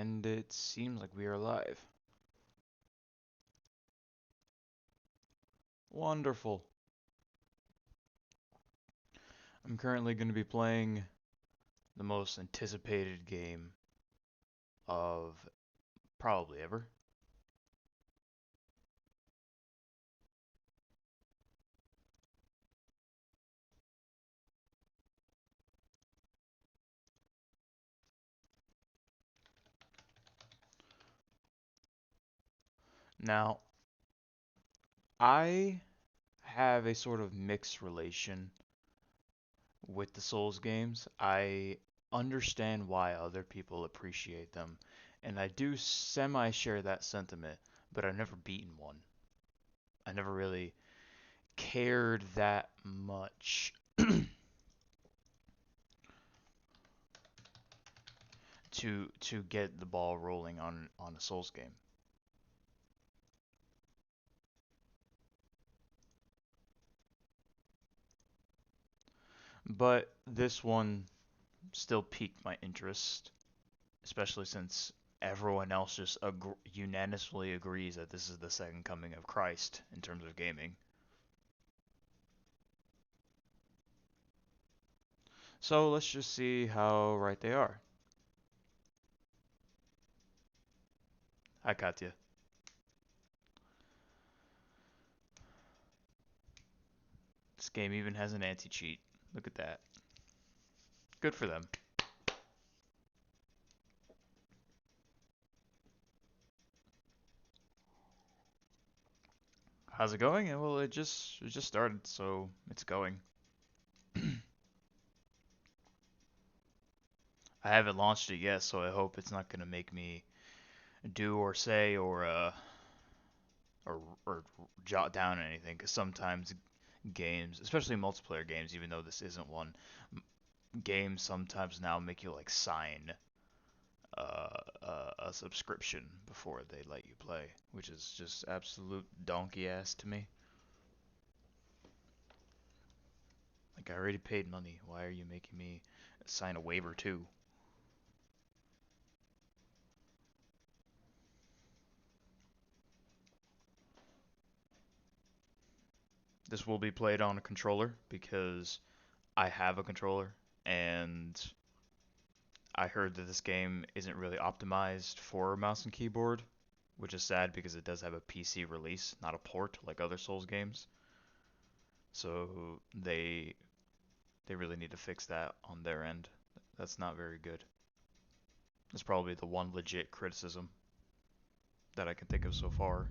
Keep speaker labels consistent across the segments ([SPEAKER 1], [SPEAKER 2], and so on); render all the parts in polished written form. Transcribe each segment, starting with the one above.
[SPEAKER 1] And it seems like we are live. Wonderful. I'm currently going to be playing the most anticipated game of probably ever. Now, I have a sort of mixed relation with the Souls games. I understand why other people appreciate them, and I do semi share that sentiment, but I've never beaten one. I never really cared that much to get the ball rolling on a Souls game. But this one still piqued my interest, especially since everyone else just unanimously agrees that this is the second coming of Christ in terms of gaming. So let's just see how right they are. Hi, Katya. This game even has an anti-cheat. Look at that. Good for them. How's it going? Well, it just started, so it's going. I haven't launched it yet, so I hope it's not gonna make me do or say or jot down anything. Because sometimes games, especially multiplayer games, even though this isn't one, games sometimes now make you like sign a subscription before they let you play, which is just absolute donkey ass to me. Like I already paid money. Why are you making me sign a waiver too? This will be played on a controller because I have a controller and I heard that this game isn't really optimized for mouse and keyboard, which is sad because it does have a PC release, not a port like other Souls games. So they really need to fix that on their end. That's not very good. That's probably the one legit criticism that I can think of so far.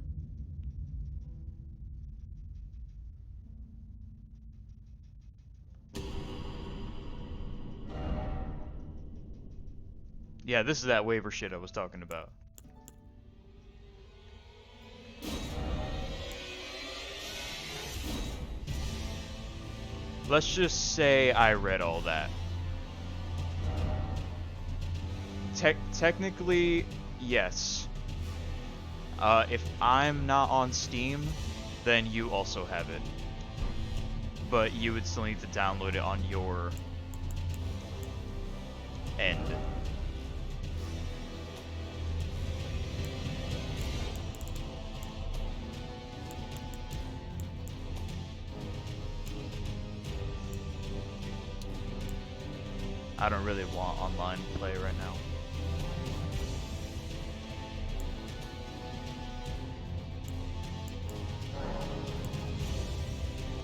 [SPEAKER 1] Yeah, this is that waiver shit I was talking about. Let's just say I read all that. Technically, yes. If I'm not on Steam, then you also have it. But you would still need to download it on your end. I don't really want online play right now.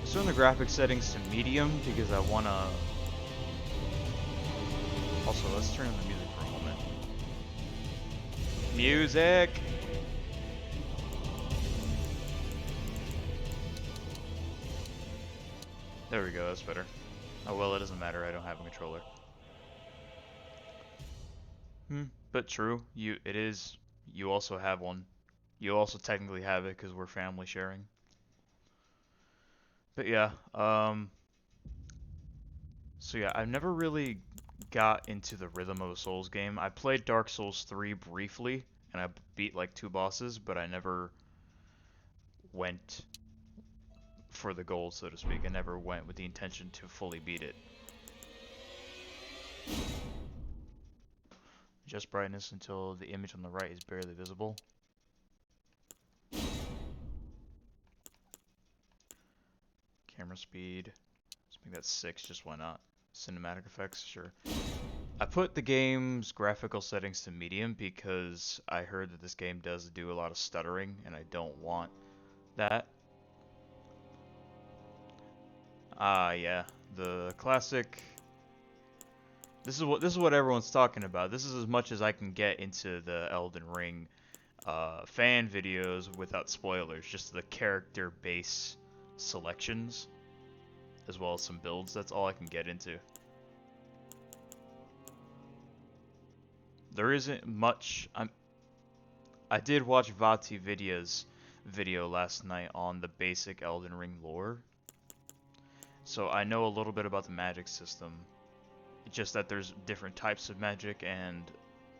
[SPEAKER 1] So in the graphics settings to medium because I wanna. Also, let's turn on the music for a moment. Music! There we go, that's better. Oh well, it doesn't matter, I don't have a controller. But true, you also have one. You also technically have it because we're family sharing. But yeah, so yeah, I've never really got into the rhythm of a Souls game. I played Dark Souls 3 briefly, and I beat like two bosses, but I never went for the gold, so to speak. I never went with the intention to fully beat it. Adjust brightness until the image on the right is barely visible. Camera speed. Let's make that 6, just why not? Cinematic effects, sure. I put the game's graphical settings to medium because I heard that this game does do a lot of stuttering, and I don't want that. Yeah, the classic. This is what everyone's talking about. This is as much as I can get into the Elden Ring fan videos without spoilers. Just the character base selections, as well as some builds. That's all I can get into. There isn't much. I did watch Vati Vidya's video last night on the basic Elden Ring lore, so I know a little bit about the magic system. It's just that there's different types of magic, and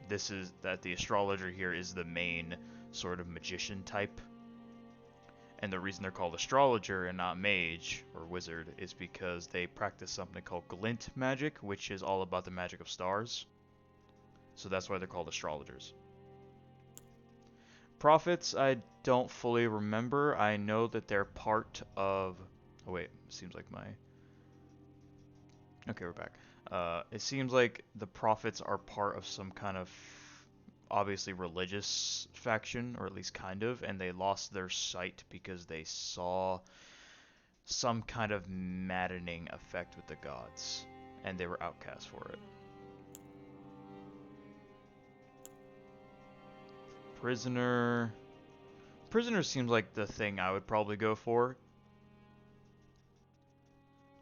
[SPEAKER 1] this is that the astrologer here is the main sort of magician type. And the reason they're called astrologer and not mage or wizard is because they practice something called glint magic, which is all about the magic of stars. So that's why they're called astrologers. Prophets, I don't fully remember. I know that they're part of... Oh wait, seems like my... Okay, we're back. It seems like the prophets are part of some kind of obviously religious faction, or at least kind of, and they lost their sight because they saw some kind of maddening effect with the gods, and they were outcast for it. Prisoner seems like the thing I would probably go for.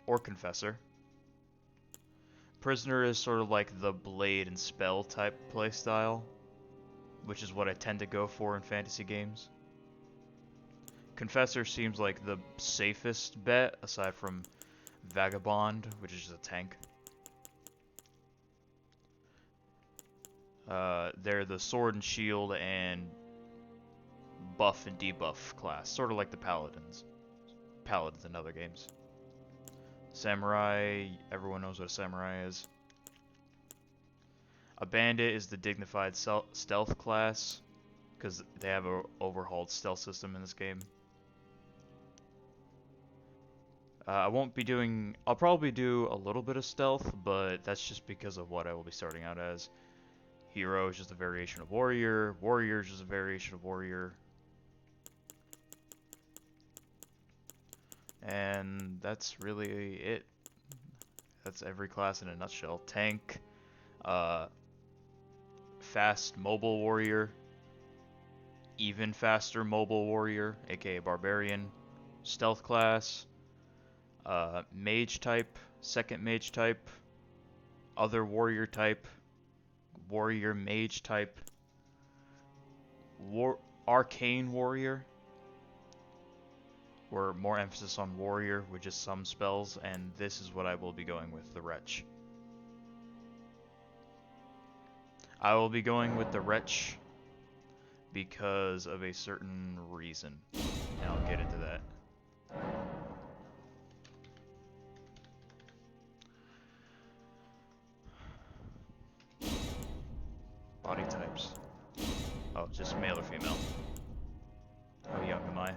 [SPEAKER 1] Or Confessor. Prisoner is sort of like the blade and spell type playstyle, which is what I tend to go for in fantasy games. Confessor seems like the safest bet, aside from Vagabond, which is just a tank. They're the sword and shield and buff and debuff class, sort of like the paladins. Paladins in other games. Samurai, everyone knows what a samurai is. A bandit is the dignified stealth class, because they have an overhauled stealth system in this game. I'll probably do a little bit of stealth, but that's just because of what I will be starting out as. Hero is just a variation of warrior. Warrior is just a variation of warrior. And that's really it. That's every class in a nutshell. Tank, fast mobile warrior, even faster mobile warrior, aka barbarian, stealth class, mage type, second mage type, other warrior type, warrior mage type, arcane warrior, or more emphasis on warrior with just some spells, and this is what I will be going with, the Wretch. I will be going with the Wretch because of a certain reason, and I'll get into that. Body types. Oh, just male or female. How young am I?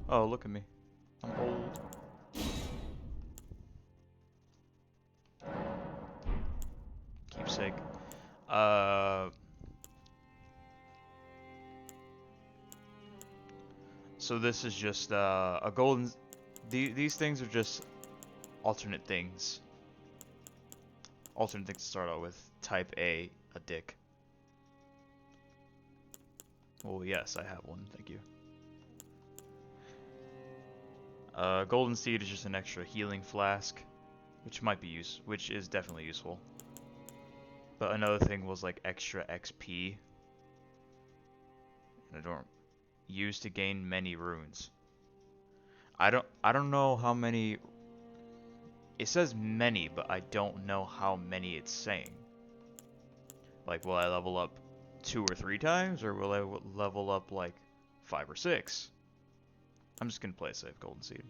[SPEAKER 1] Oh, look at me. I'm old. Keepsake. So this is just a golden... These things are just alternate things. Alternate things to start out with. Type A dick. Oh yes, I have one, thank you. Golden Seed is just an extra healing flask, which is definitely useful. But another thing was like extra XP. And I don't use to gain many runes. I don't know how many. It says many, but I don't know how many it's saying. Like, will I level up 2 or 3 times, or will I level up like 5 or 6? I'm just gonna play safe Golden Seed.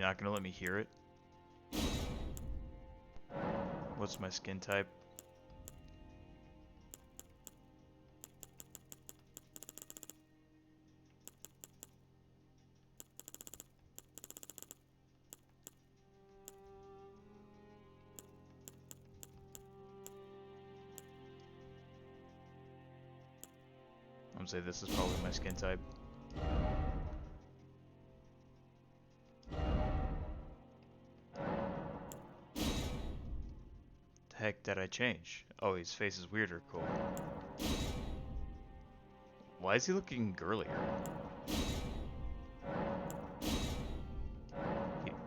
[SPEAKER 1] not gonna let me hear it? What's my skin type? I'm gonna say this is probably my skin type. The heck did I change? Oh, his face is weirder. Cool. Why is he looking girlier?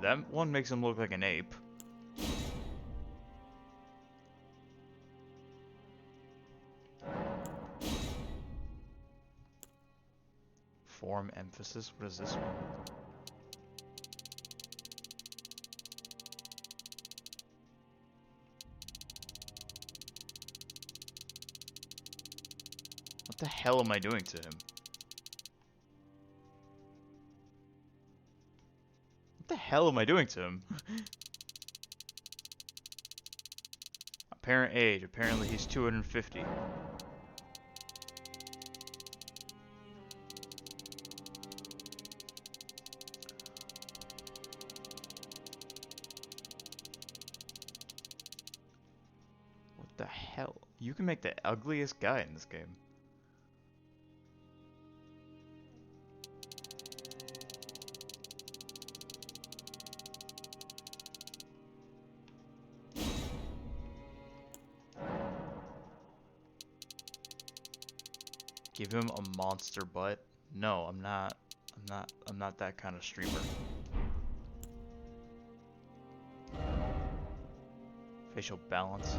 [SPEAKER 1] That one makes him look like an ape. Form emphasis? What does this mean? What the hell am I doing to him? What the hell am I doing to him? Apparent age. Apparently he's 250. What the hell? You can make the ugliest guy in this game. Give him a monster butt? No, I'm not that kind of streamer. Facial balance.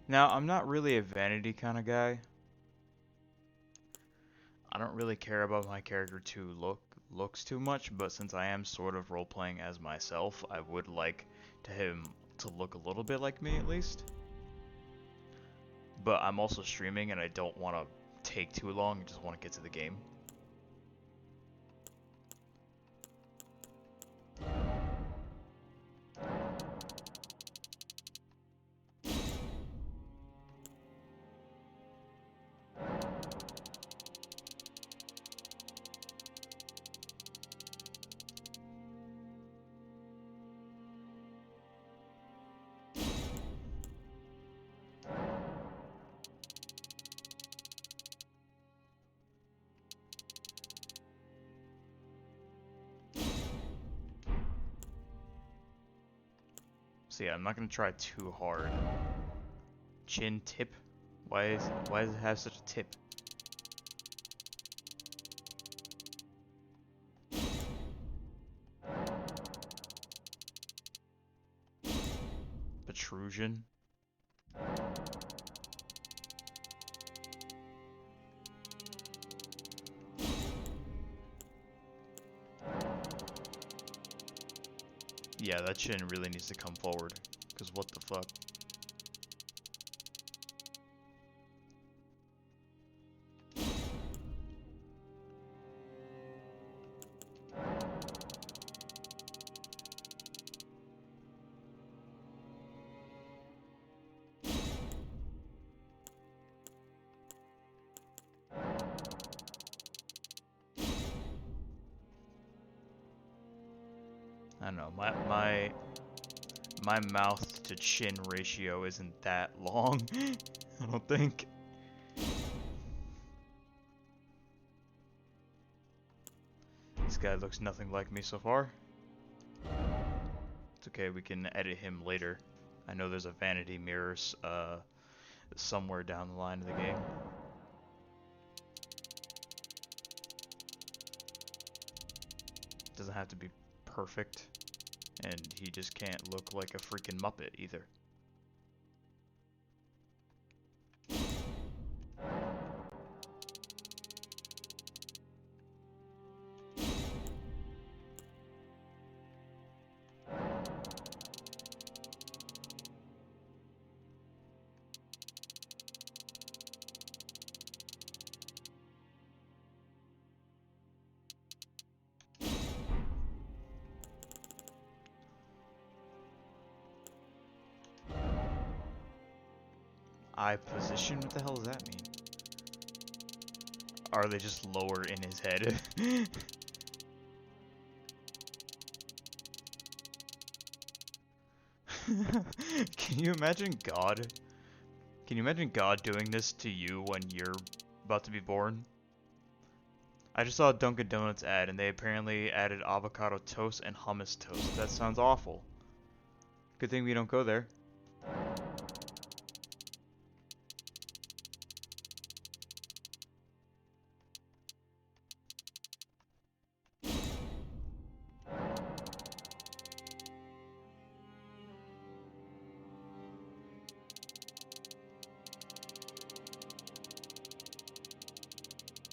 [SPEAKER 1] Now, I'm not really a vanity kind of guy. I don't really care about my character to looks too much, but since I am sort of role-playing as myself, I would like him to look a little bit like me at least. But I'm also streaming and I don't want to take too long, I just want to get to the game. So yeah, I'm not gonna try too hard. Chin tip? Why does it have such a tip? Protrusion? Yeah, that chin really needs to come forward. Because what the fuck? I don't know, my mouth to chin ratio isn't that long, I don't think. This guy looks nothing like me so far. It's okay, we can edit him later. I know there's a vanity mirror somewhere down the line of the game. Doesn't have to be perfect. And he just can't look like a freaking Muppet either. eye position? What the hell does that mean? Are they just lower in his head? Can you imagine God? Can you imagine God doing this to you when you're about to be born? I just saw a Dunkin' Donuts ad and they apparently added avocado toast and hummus toast. That sounds awful. Good thing we don't go there.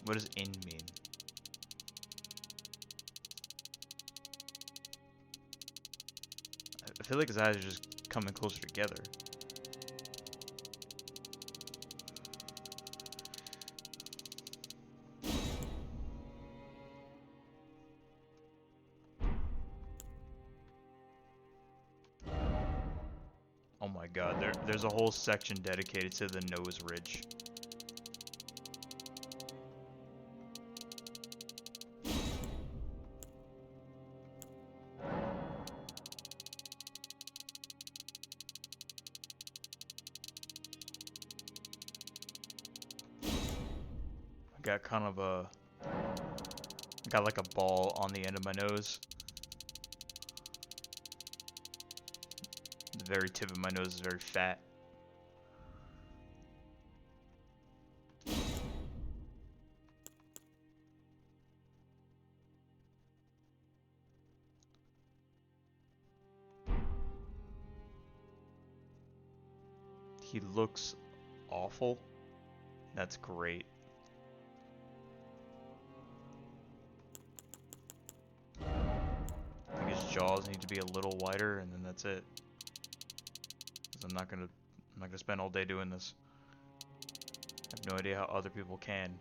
[SPEAKER 1] What does in mean? I feel like his eyes are just coming closer together. Oh my god, there's a whole section dedicated to the nose ridge. Got kind of a, got like a ball on the end of my nose. The very tip of my nose is very fat. He looks awful. That's great. I think his jaws need to be a little wider, and then that's it. 'Cause I'm not gonna spend all day doing this. I have no idea how other people can.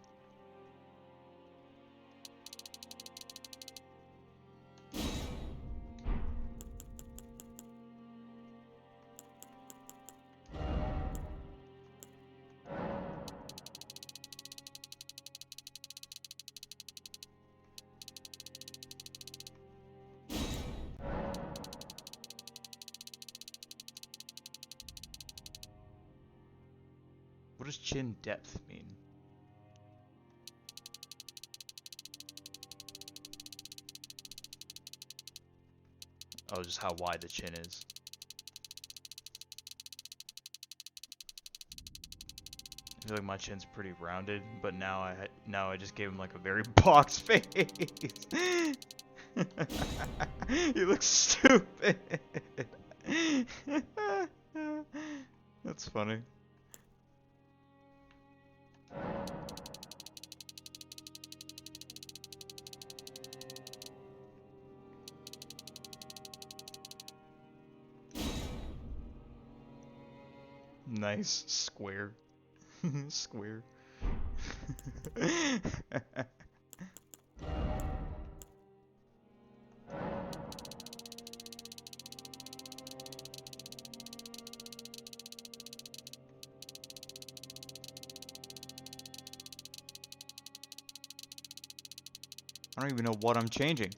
[SPEAKER 1] What does chin depth mean? Oh, just how wide the chin is. I feel like my chin's pretty rounded, but now I just gave him like a very box face. You look stupid. That's funny. Nice square. Square. I don't even know what I'm changing.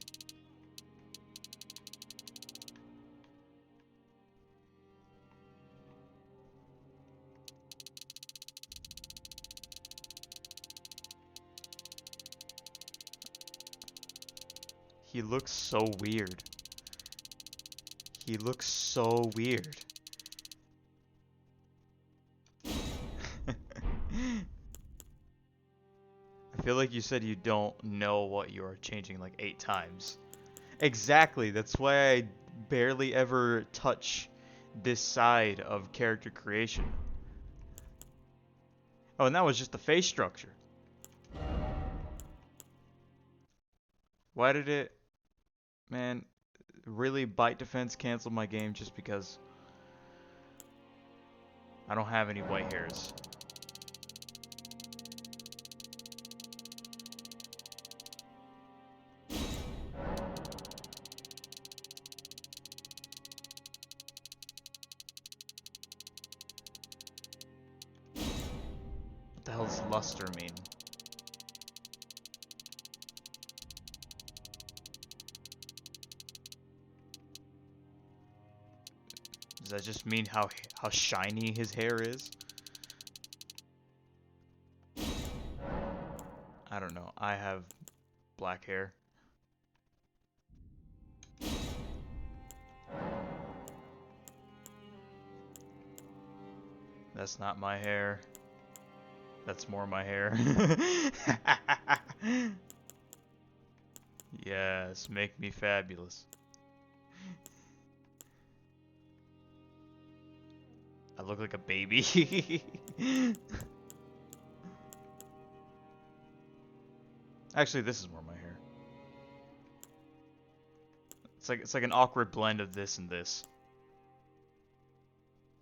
[SPEAKER 1] He looks so weird. He looks so weird. I feel like you said you don't know what you are changing like 8 times. Exactly, that's why I barely ever touch this side of character creation. Oh, and that was just the face structure. Why did it... Man, really bite defense cancel my game just because I don't have any white hairs. hell does luster mean? Does that just mean how shiny his hair is? I don't know. I have black hair. That's not my hair. That's more my hair. Yes, make me fabulous. I look like a baby. Actually, this is more my hair. It's like an awkward blend of this and this.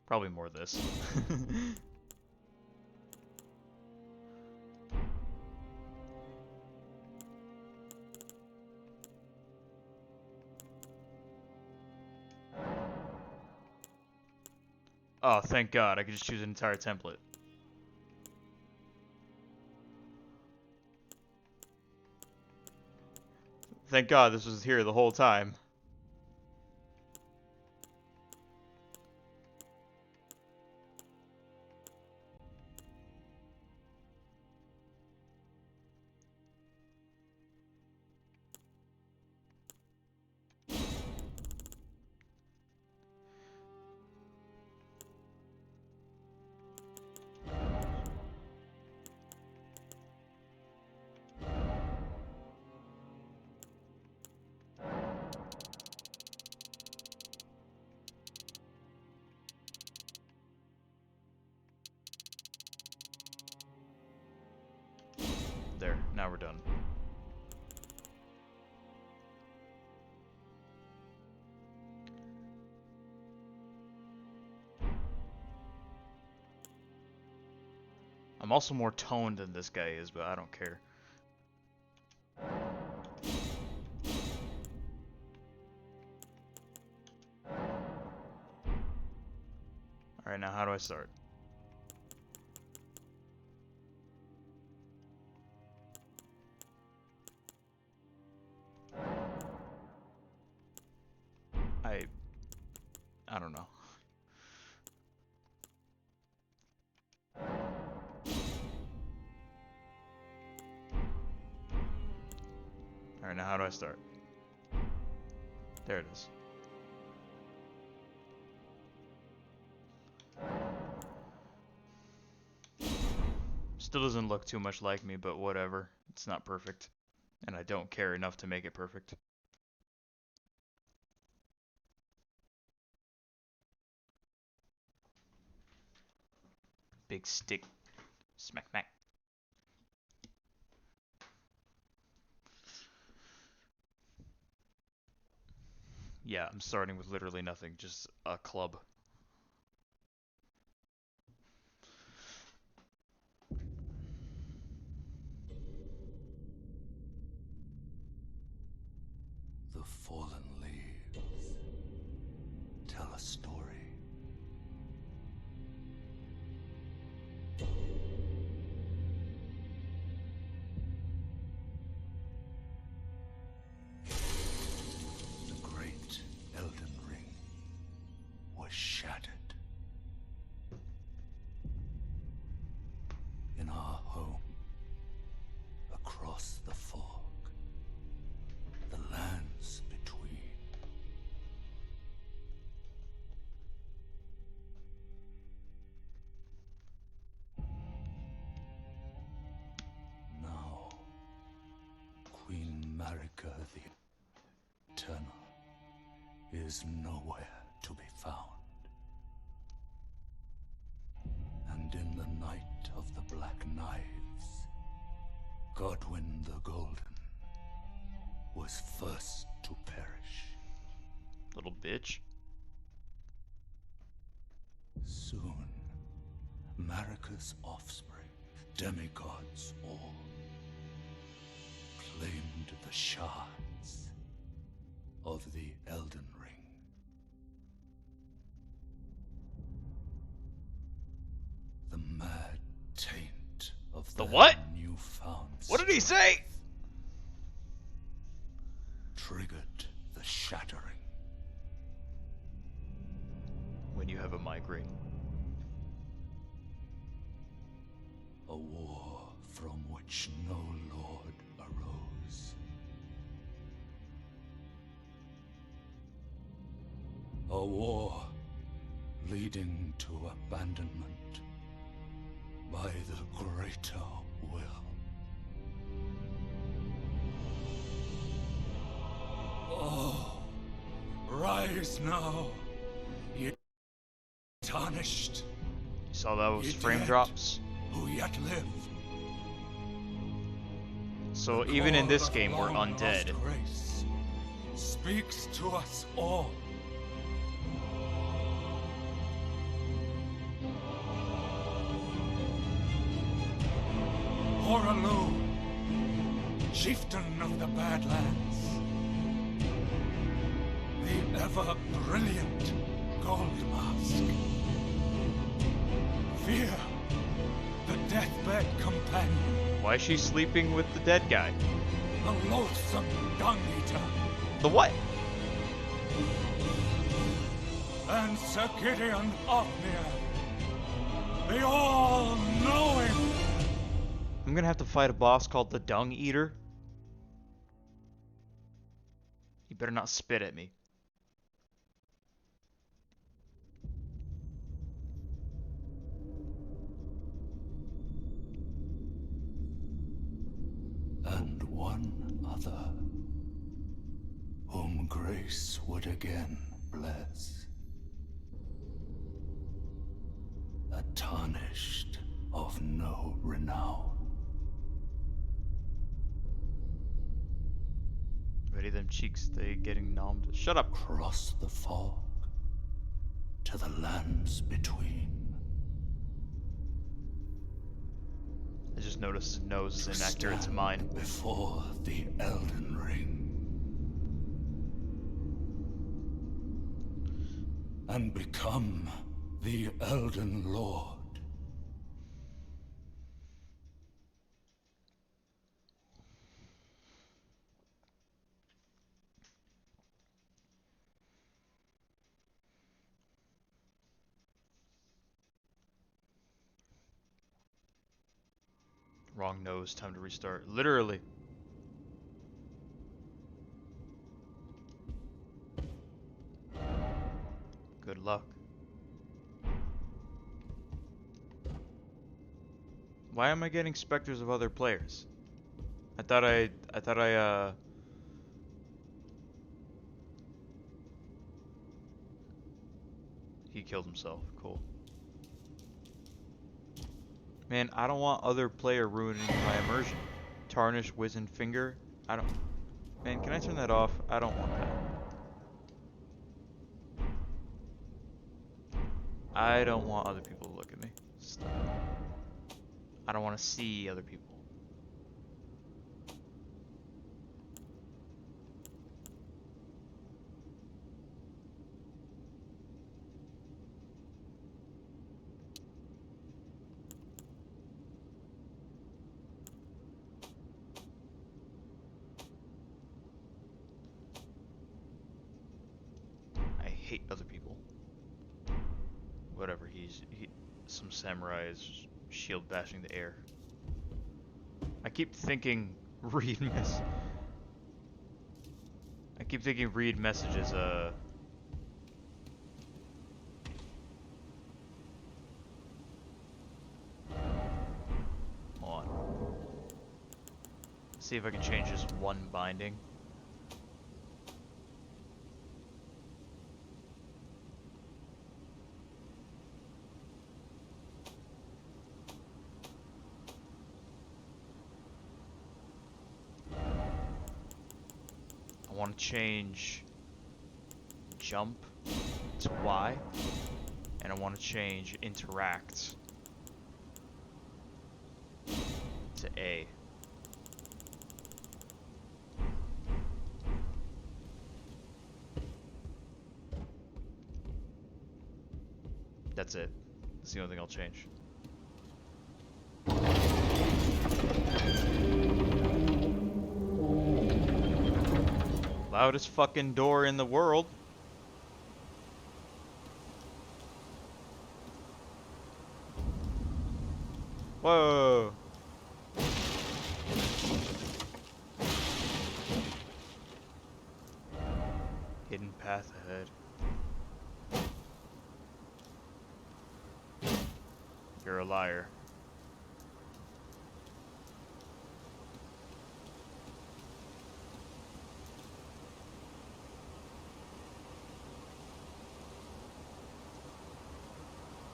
[SPEAKER 1] Probably more this. Oh, thank God, I can just choose an entire template. Thank God this was here the whole time. There, now we're done. I'm also more toned than this guy is, but I don't care. Alright, now how do I start? I don't know. Alright, now how do I start? There it is. Still doesn't look too much like me, but whatever. It's not perfect. And I don't care enough to make it perfect. Big stick. Smack, smack. Yeah, I'm starting with literally nothing, just a club.
[SPEAKER 2] The fallen leaves tell a story. The great Elden Ring was shattered. In our home, across the fog, the lands between. Now, Queen Marika the Eternal is nowhere to be found. And in the night of the Black Knives, Godwyn the Golden was first to perish.
[SPEAKER 1] Little bitch.
[SPEAKER 2] Soon, Marika's offspring, demigods all, claimed the shards of the Elden Ring. The mad taint
[SPEAKER 1] what?
[SPEAKER 2] Newfound
[SPEAKER 1] What did he say?
[SPEAKER 2] strength triggered the shattering.
[SPEAKER 1] When you have a migraine.
[SPEAKER 2] A war from which no lord arose. A war leading to abandonment by the greater will. Oh, rise now, ye tarnished,
[SPEAKER 1] You saw those
[SPEAKER 2] You
[SPEAKER 1] frame
[SPEAKER 2] dead.
[SPEAKER 1] drops?
[SPEAKER 2] who yet live.
[SPEAKER 1] So even in
[SPEAKER 2] Call
[SPEAKER 1] this
[SPEAKER 2] of
[SPEAKER 1] game, we're
[SPEAKER 2] long
[SPEAKER 1] undead.
[SPEAKER 2] lost grace speaks to us all. Horalu, chieftain of the Badlands, the ever-brilliant Gold Mask. Fear, the deathbed companion,
[SPEAKER 1] Why is she sleeping with the dead guy?
[SPEAKER 2] the loathsome dung-eater,
[SPEAKER 1] The what?
[SPEAKER 2] and Sir Gideon Ofnir, the all-knowing.
[SPEAKER 1] I'm gonna have to fight a boss called the Dung Eater. You better not spit at me.
[SPEAKER 2] And one other, whom grace would again bless. A tarnished of no renown.
[SPEAKER 1] Ready, them cheeks, they getting nommed. Shut up.
[SPEAKER 2] Cross the fog to the lands between.
[SPEAKER 1] I just noticed his nose is
[SPEAKER 2] To
[SPEAKER 1] inaccurate to
[SPEAKER 2] stand
[SPEAKER 1] mine.
[SPEAKER 2] before the Elden Ring. And become the Elden Lord.
[SPEAKER 1] Wrong nose, time to restart. Literally. Good luck. Why am I getting specters of other players? I thought he killed himself. Cool. Man, I don't want other player ruining my immersion. Tarnished wizened finger. I don't. Man, can I turn that off? I don't want that. I don't want other people to look at me. Stop. I don't want to see other people. I hate other people. Whatever, some samurai is shield bashing the air. I keep thinking read messages, hold on. See if I can change this one binding. I want to change jump to Y, and I want to change interact to A. That's it. That's the only thing I'll change. Loudest fucking door in the world. Whoa. Hidden path ahead. You're a liar.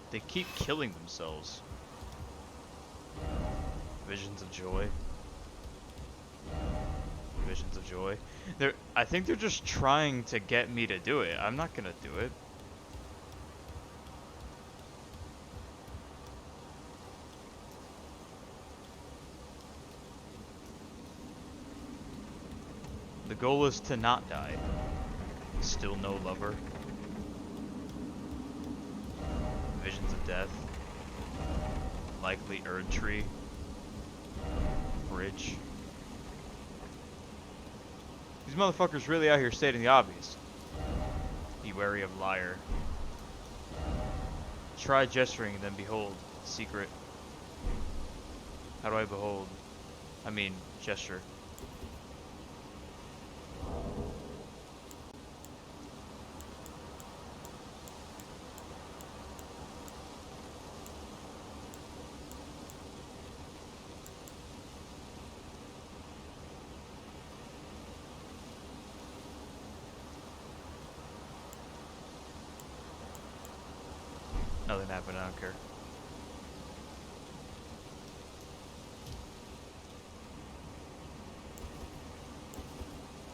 [SPEAKER 1] They keep killing themselves. Visions of joy. Visions of joy. I think they're just trying to get me to do it. I'm not gonna do it. The goal is to not die. Still no lover. Visions of death. Likely Erd tree. Bridge. These motherfuckers really out here stating the obvious. Be wary of liar. Try gesturing and then behold. Secret. How do I behold? I mean, gesture. Nothing happened, I don't care.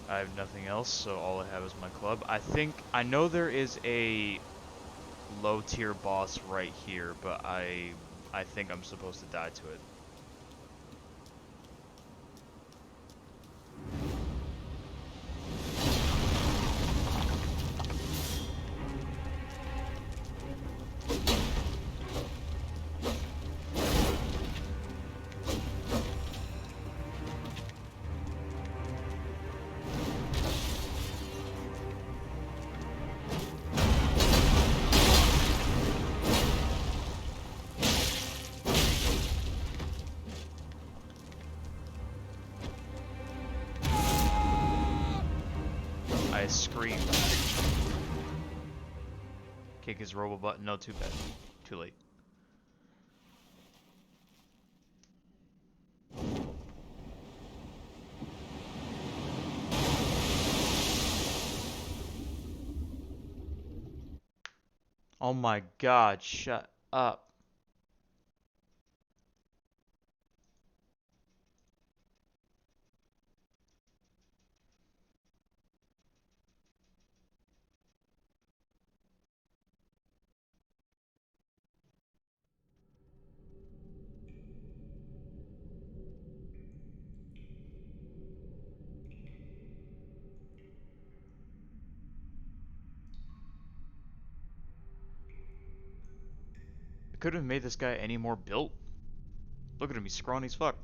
[SPEAKER 1] I have nothing else, so all I have is my club. I know there is a low tier boss right here, but I think I'm supposed to die to it. I screamed. Kick his robo button. No, too bad. Too late. Oh my god, shut up. I couldn't have made this guy any more built. Look at him, he's scrawny as fuck.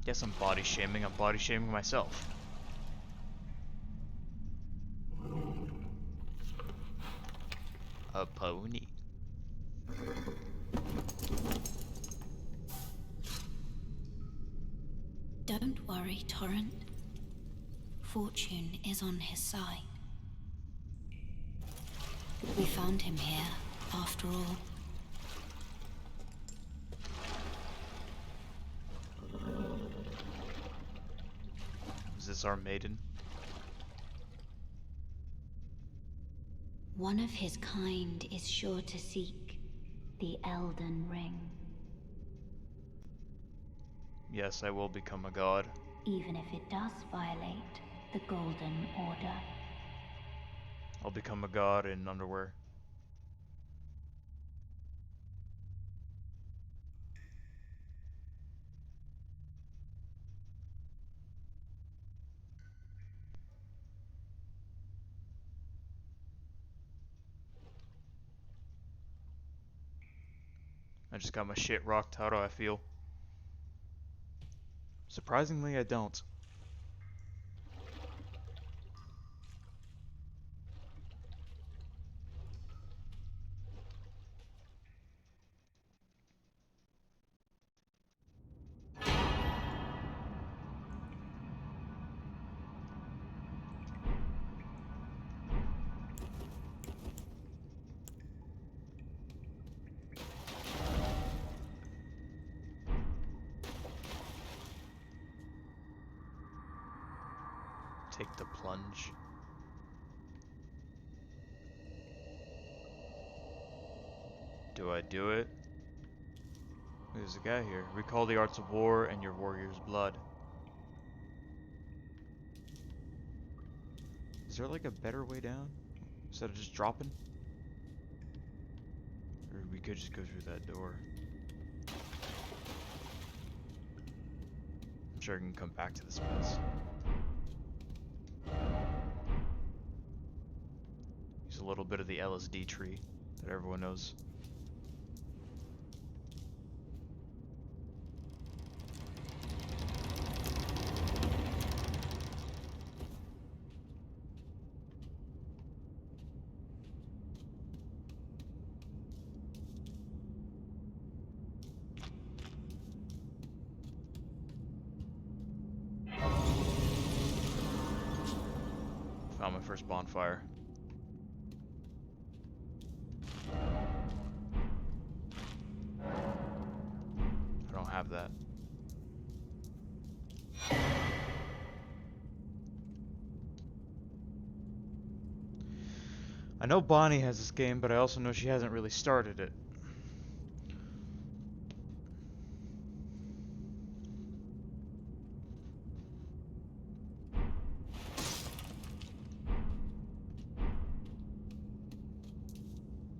[SPEAKER 1] Guess I'm body shaming. I'm body shaming myself. A pony.
[SPEAKER 3] Don't worry, Torrent. Fortune is on his side. We found him here, after all.
[SPEAKER 1] Is this our maiden?
[SPEAKER 3] One of his kind is sure to seek the Elden Ring.
[SPEAKER 1] Yes, I will become a god.
[SPEAKER 3] Even if it does violate the Golden Order.
[SPEAKER 1] I'll become a god in underwear. I just got my shit rocked. How do I feel? Surprisingly, I don't. Take the plunge. Do I do it? There's a guy here. Recall the arts of war and your warrior's blood. Is there like a better way down? Instead of just dropping? Or we could just go through that door. I'm sure I can come back to this place. Use a little bit of the LSD tree that everyone knows. Found my first bonfire. I don't have that. I know Bonnie has this game, but I also know she hasn't really started it.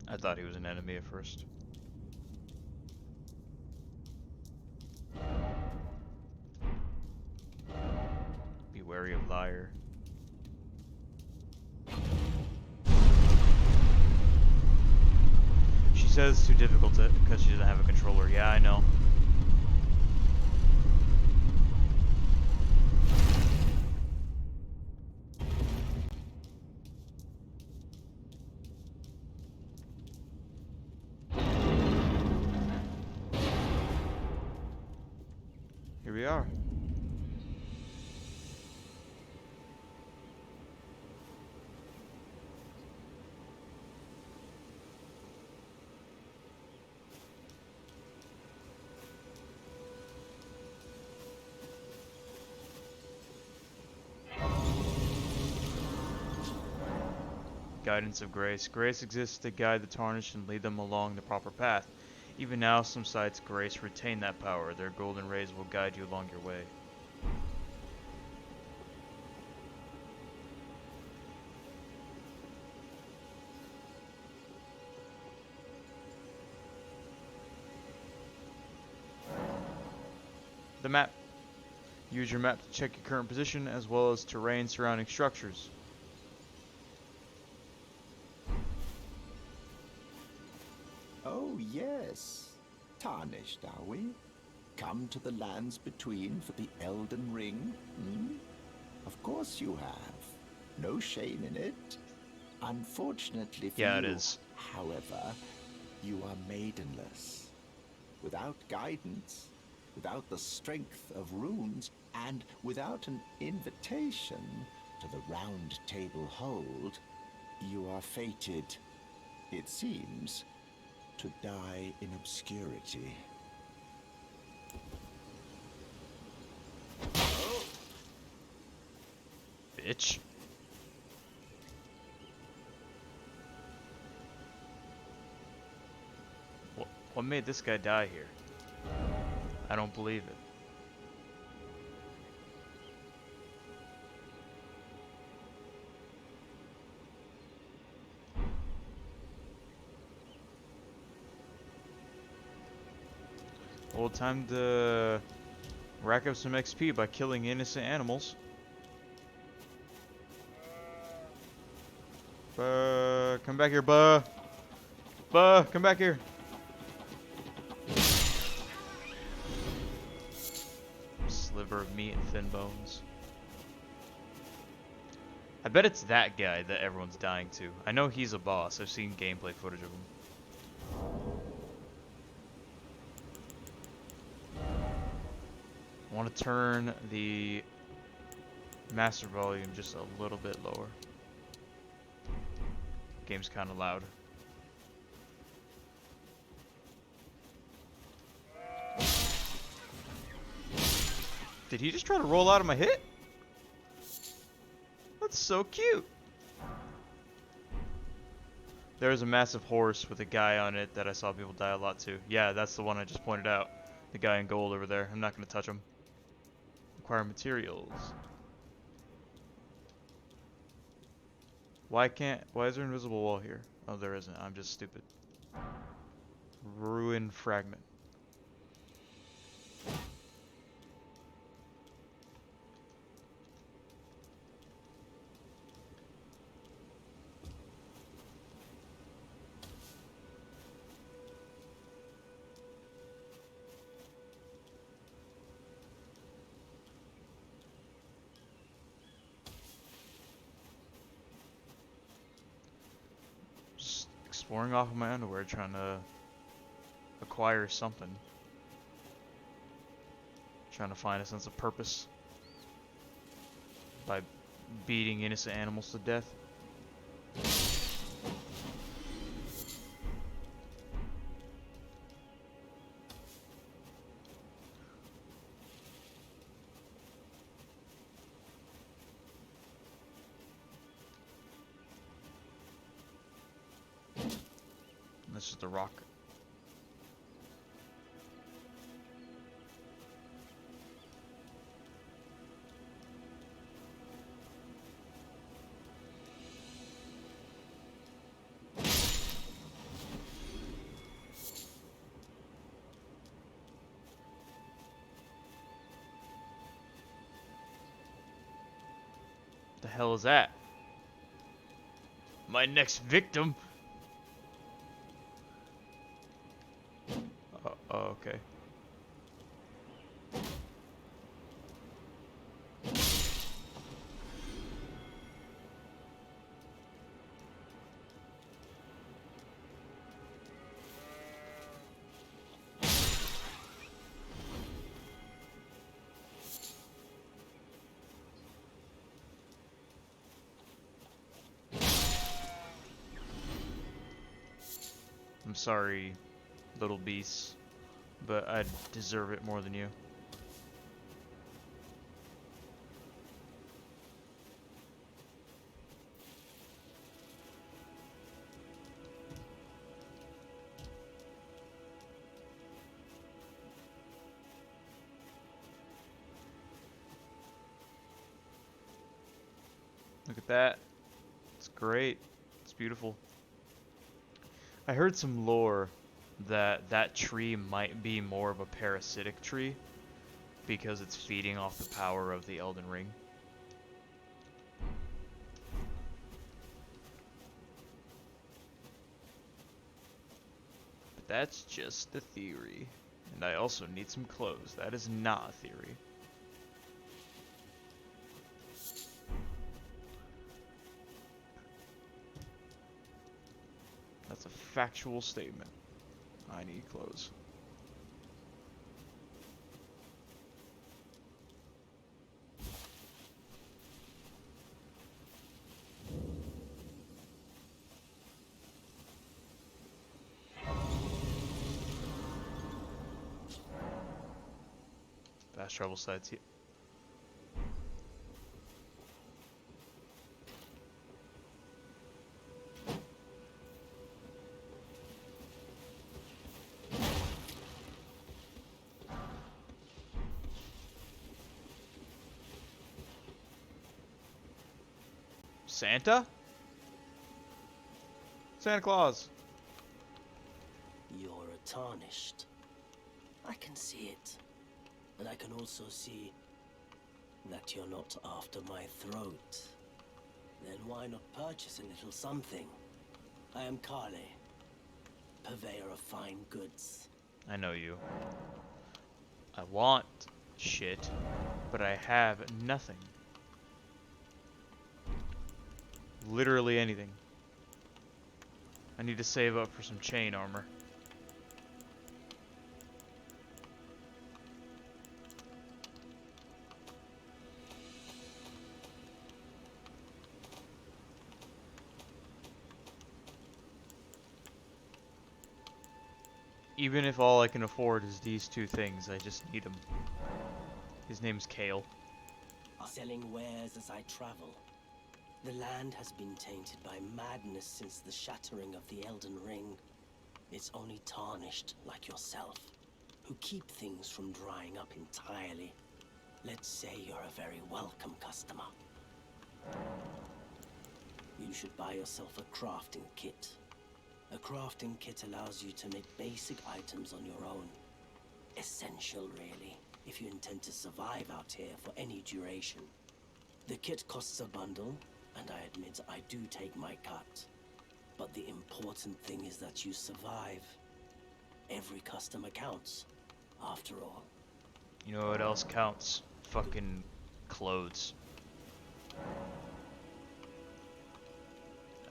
[SPEAKER 1] I thought he was an enemy at first. Be wary of liar. She says it's too difficult because she doesn't have a controller. Yeah, I know. Here we are. Guidance of grace. Grace exists to guide the tarnished and lead them along the proper path. Even now, some sites grace retain that power. Their golden rays will guide you along your way. The map. Use your map to check your current position as well as terrain surrounding structures.
[SPEAKER 4] Oh, yes. Tarnished, are we? Come to the lands between for the Elden Ring? Hmm? Of course you have. No shame in it. Unfortunately for
[SPEAKER 1] Yeah,
[SPEAKER 4] you,
[SPEAKER 1] it is.
[SPEAKER 4] however, you are maidenless. Without guidance, without the strength of runes, and without an invitation to the Round Table Hold, you are fated, it seems, to die in obscurity.
[SPEAKER 1] Bitch. What made this guy die here? I don't believe it. Well, time to rack up some XP by killing innocent animals. Come back here, Buh. Buh, come back here. lover of meat and thin bones. I bet it's that guy that everyone's dying to. I know he's a boss. I've seen gameplay footage of him. I want to turn the master volume just a little bit lower. Game's kind of loud. Did he just try to roll out of my hit? That's so cute. There's a massive horse with a guy on it that I saw people die a lot to. Yeah, that's the one I just pointed out. The guy in gold over there. I'm not going to touch him. Acquire materials. Why is there an invisible wall here? Oh, there isn't. I'm just stupid. Ruin fragment. Exploring off of my underwear, trying to acquire something. Trying to find a sense of purpose by beating innocent animals to death. That's just a rock. The hell is that? My next victim? Oh, okay. I'm sorry, little beasts, but I deserve it more than you. Look at that. It's great. It's beautiful. I heard some lore that that tree might be more of a parasitic tree because it's feeding off the power of the Elden Ring. But that's just a theory. And I also need some clothes. That is not a theory. That's a factual statement. I need clothes. Fast travel sites here. Santa? Santa Claus.
[SPEAKER 5] You're tarnished. I can see it. And I can also see that you're not after my throat. Then why not purchase a little something? I am Kale, purveyor of fine goods.
[SPEAKER 1] I know you. I want shit, but I have nothing. Literally anything. I need to save up for some chain armor. Even if all I can afford is these two things, I just need them. His name's Kale.
[SPEAKER 5] Selling wares as I travel. The land has been tainted by madness since the shattering of the Elden Ring. It's only tarnished like yourself, who keep things from drying up entirely. Let's say you're a very welcome customer. You should buy yourself a crafting kit. A crafting kit allows you to make basic items on your own. Essential, really, if you intend to survive out here for any duration. The kit costs a bundle, and I admit I do take my cut. But the important thing is that you survive. Every customer counts, after all.
[SPEAKER 1] You know what else counts? Fucking clothes.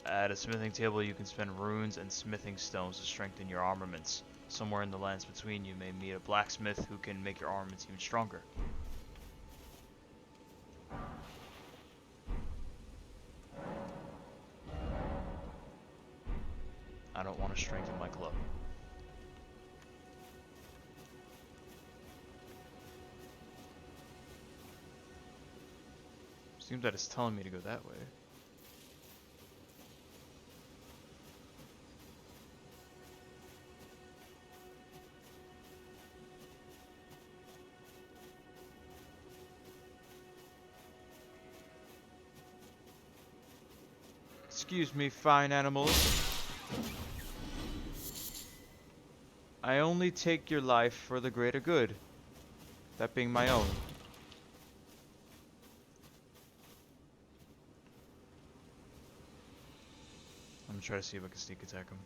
[SPEAKER 1] At a smithing table, you can spend runes and smithing stones to strengthen your armaments. Somewhere in the lands between, you may meet a blacksmith who can make your armaments even stronger. I don't want to strengthen my club. Seems that it's telling me to go that way. Excuse me, fine animals. I only take your life for the greater good. That being my own. I'm gonna try to see if I can sneak attack him.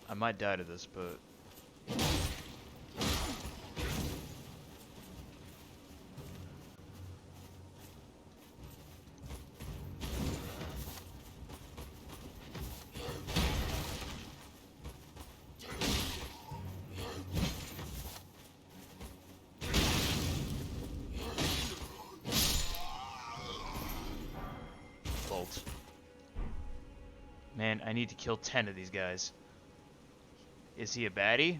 [SPEAKER 1] I might die to this, but... Bolt. Man, I need to kill 10 of these guys. Is he a baddie?